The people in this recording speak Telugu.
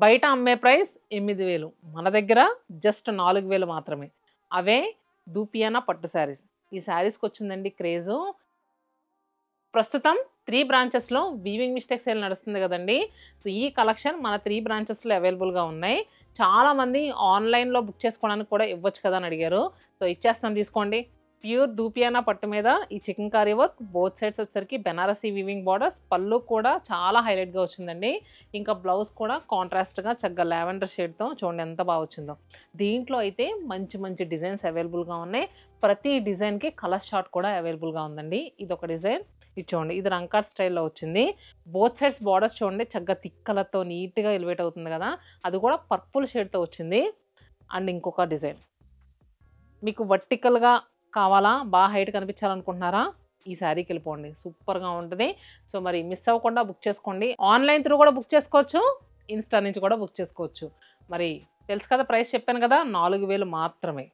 బయట అమ్మే ప్రైస్ 8000, మన దగ్గర జస్ట్ 4000 మాత్రమే. అవే దూపియానా పట్టు శారీస్. ఈ శారీస్కి వచ్చిందండి క్రేజు. ప్రస్తుతం 3 బ్రాంచెస్లో వీవింగ్ మిస్టేక్ సేల్ నడుస్తుంది కదండి. సో ఈ కలెక్షన్ మన 3 బ్రాంచెస్లో అవైలబుల్గా ఉన్నాయి. చాలామంది ఆన్లైన్లో బుక్ చేసుకోవడానికి కూడా ఇవ్వచ్చు కదా అని అడిగారు. సో ఇచ్చేస్తాను, తీసుకోండి. ప్యూర్ దూపియానా పట్టు మీద ఈ చికెన్కారీ వర్క్, బోత్ సైడ్స్ వచ్చేసరికి బెనారసీ వీవింగ్ బార్డర్స్, పళ్ళు కూడా చాలా హైలైట్గా వచ్చిందండి. ఇంకా బ్లౌజ్ కూడా కాంట్రాస్ట్గా చక్కగా లావెండర్ షేడ్తో చూడండి ఎంత బాగా వచ్చిందో. దీంట్లో అయితే మంచి మంచి డిజైన్స్ అవైలబుల్గా ఉన్నాయి. ప్రతి డిజైన్కి కలర్ షార్ట్ కూడా అవైలబుల్గా ఉందండి. ఇది ఒక డిజైన్, ఇది చూడండి, ఇది రంకాట్ స్టైల్లో వచ్చింది. బోత్ సైడ్స్ బార్డర్స్ చూడండి చక్కగా థిక్ కలర్తో నీట్గా ఎలివేట్ అవుతుంది కదా, అది కూడా పర్పుల్ షేడ్తో వచ్చింది. అండ్ ఇంకొక డిజైన్ మీకు వర్టికల్గా కావాలా, బాగా హైట్ కనిపించాలనుకుంటున్నారా, ఈ శారీకి వెళ్ళిపోండి, సూపర్గా ఉంటుంది. సో మరి మిస్ అవ్వకుండా బుక్ చేసుకోండి. ఆన్లైన్ త్రూ కూడా బుక్ చేసుకోవచ్చు, ఇన్స్టా నుంచి కూడా బుక్ చేసుకోవచ్చు. మరి తెలుసు కదా, ప్రైస్ చెప్పాను కదా, 4000 మాత్రమే.